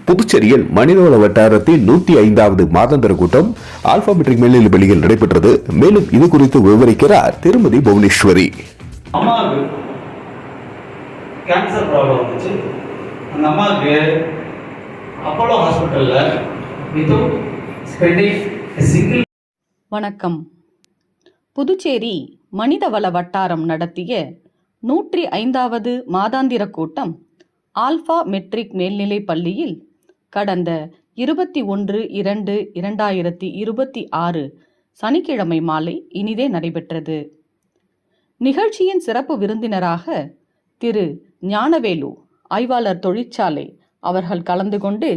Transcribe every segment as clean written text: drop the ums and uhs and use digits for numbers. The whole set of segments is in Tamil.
புதுச்சேரியில் மனிதவள வட்டாரத்தில் 105வது மாதாந்திர கூட்டம் ஆல்பா மெட்ரிக் மேல்நிலைப் பள்ளியில் நடைபெற்றது. மேலும் இது குறித்து விவரிக்கிறார் திருமதி புவனேஸ்வரி. அம்மாவுக்கு கேன்சர் ப்ராப்ளம் வந்துச்சு. அந்த அம்மாவுக்கு அப்போலோ ஹாஸ்பிட்டல்ல வித்வுட் ஸ்பெண்டிங் சிங்கிள். வணக்கம். புதுச்சேரி மனிதவள வட்டாரம் நடத்திய 105வது மாதாந்திர கூட்டம் ஆல்பா மெட்ரிக் மேல்நிலைப் பள்ளியில் கடந்த 21/2/2026 சனிக்கிழமை மாலை இனிதே நடைபெற்றது. நிகழ்ச்சியின் சிறப்பு விருந்தினராக திரு ஞானவேலு, ஆய்வாளர் தொழிற்சாலை அவர்கள் கலந்து கொண்டு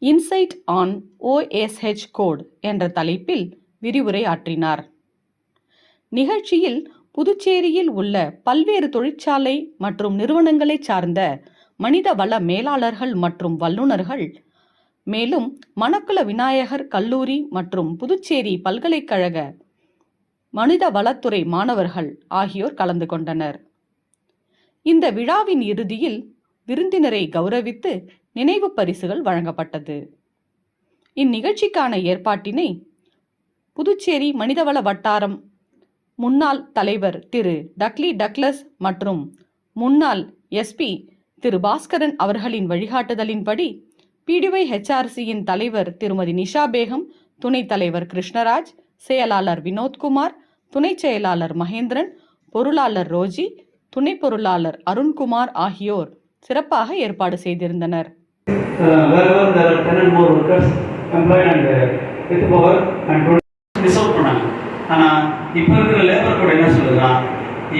இன்சைட் ஆன் OSH கோட் என்ற தலைப்பில் விரிவுரை ஆற்றினார். நிகழ்ச்சியில் புதுச்சேரியில் உள்ள பல்வேறு தொழிற்சாலை மற்றும் நிறுவனங்களை சார்ந்த மனித வள மேலாளர்கள் மற்றும் வல்லுநர்கள், மேலும் மணக்குள விநாயகர் கல்லூரி மற்றும் புதுச்சேரி பல்கலைக்கழக மனித வளத்துறை மாணவர்கள் ஆகியோர் கலந்து கொண்டனர். இந்த விழாவின் இறுதியில் விருந்தினரை கௌரவித்து நினைவு பரிசுகள் வழங்கப்பட்டது. இந்நிகழ்ச்சிக்கான ஏற்பாட்டினை புதுச்சேரி மனிதவள வட்டாரம் முன்னாள் தலைவர் திரு டக்லி டக்ளஸ் மற்றும் முன்னாள் SP திரு பாஸ்கரன் அவர்களின் வழிகாட்டுதலின்படி PDY-HRCயின் தலைவர் திருமதி நிஷா பேகம், துணைத் தலைவர் கிருஷ்ணராஜ், செயலாளர் வினோத்குமார், துணை செயலாளர் மகேந்திரன், பொருளாளர் ரோஜி, துணை பொருளாளர் அருண்குமார் ஆகியோர் சிறப்பாக ஏற்பாடு செய்திருந்தனர். ஆனால் இப்போ இருக்கிற லேபர் கோட் என்ன சொல்லுதுன்னா,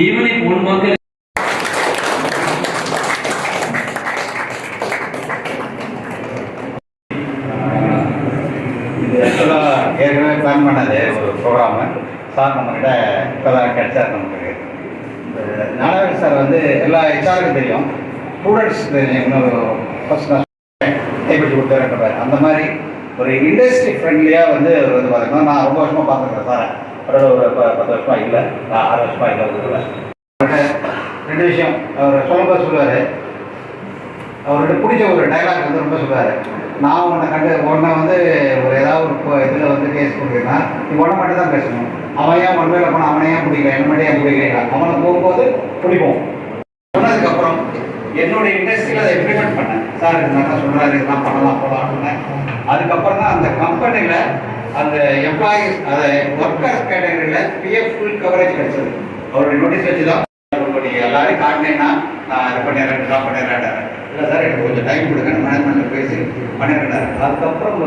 ஈவினிங் 1 month ஏற்கனவே பிளான் பண்ணது ஒரு ப்ரோக்ராமு சார் நம்மகிட்ட இப்போ தான் கிடைச்சார். நமக்கு ஞானவேல் சார் வந்து எல்லா HRக்கும் தெரியும், ஸ்டூடெண்ட்ஸ் இன்னொரு ஃபர்ஸ்ட் கைப்பற்றி கொடுத்தாருன்ற அந்த மாதிரி ஒரு இண்டஸ்ட்ரி ஃப்ரெண்ட்லியாக வந்து பார்த்தீங்கன்னா நான் ரொம்ப வருஷமாக பார்த்துருக்கேன் சார். அவரோட ஒரு 10 வருஷமாக இல்லை, 6 வருஷமாக இல்லை. அவர்கிட்ட 2 விஷயம் அவர் சொல்லும்போது சொல்லுவார். அவர்கிட்ட பிடிச்ச ஒரு டைலாக் வந்து ரொம்ப சொல்லுவார். நான் உன்னை வந்து ஒரு ஏதாவது ஒரு இதில் வந்து கேஸ் கொடுக்குறேன்னா நீ ஒன்றை மட்டும் தான் பேசணும். அவன் ஏன் ஒன்றையில் போனால் அவனை ஏன் பிடிக்கல, என்ன மட்டும் ஏன் பிடிக்கல, அவனை போகும்போது பிடிப்போம். சொன்னதுக்கப்புறம் என்னுடைய இண்டஸ்ட்ரியில் அதை இம்ப்ளிமெண்ட் பண்ணேன். சார் இது நல்லா சொல்கிறாரு, இதெல்லாம் பண்ணலாம் போகலான்னு. அதுக்கப்புறம் தான் அந்த கம்பெனியில் அந்த எம்ப்ளாயிஸ் அதை ஒர்க்கர்ஸ் கேட்டகரியில் PF ஃபுல் கவரேஜ் கிடைச்சது. அவருடைய நோட்டீஸ் வச்சு தான் நீங்கள் எல்லாரையும் காட்டினேன்னா நான் இது பண்ணிடுறேன், இதெல்லாம் பண்ணிடுறேன். இல்லை சார் எனக்கு கொஞ்சம் டைம் கொடுங்க, மேனேஜ்மெண்ட்டில் பேசி பண்ணிடுறேன். அதுக்கப்புறம்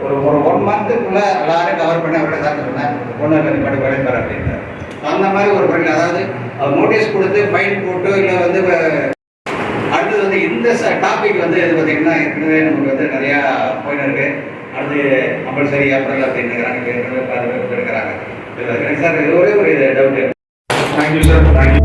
ஒரு 1 மந்த்துக்குள்ளே எல்லாரையும் கவர் பண்ணி அவர்கிட்ட தான் சொன்னேன், ஒன்றும் இல்லை படி படிப்பார் அப்படின்ட்டு. அந்த மாதிரி ஒரு பண்ணி, அதாவது அவர் நோட்டீஸ் கொடுத்து ஃபைன் போட்டு இல்லை வந்து அடுத்தது வந்து இந்த டாபிக் வந்து இது பார்த்தீங்கன்னா ஏற்கனவே நமக்கு வந்து நிறையா போயின்னு இருக்குது. அடுத்து கம்பல்சரி ஏப்ரல் அப்படின்னு இருக்கிறாங்க, ஏற்கனவே 10 பேர் இருக்கிறாங்க. சார் இது ஒரே ஒரு டவுட்டு. Thank you sir, thank you.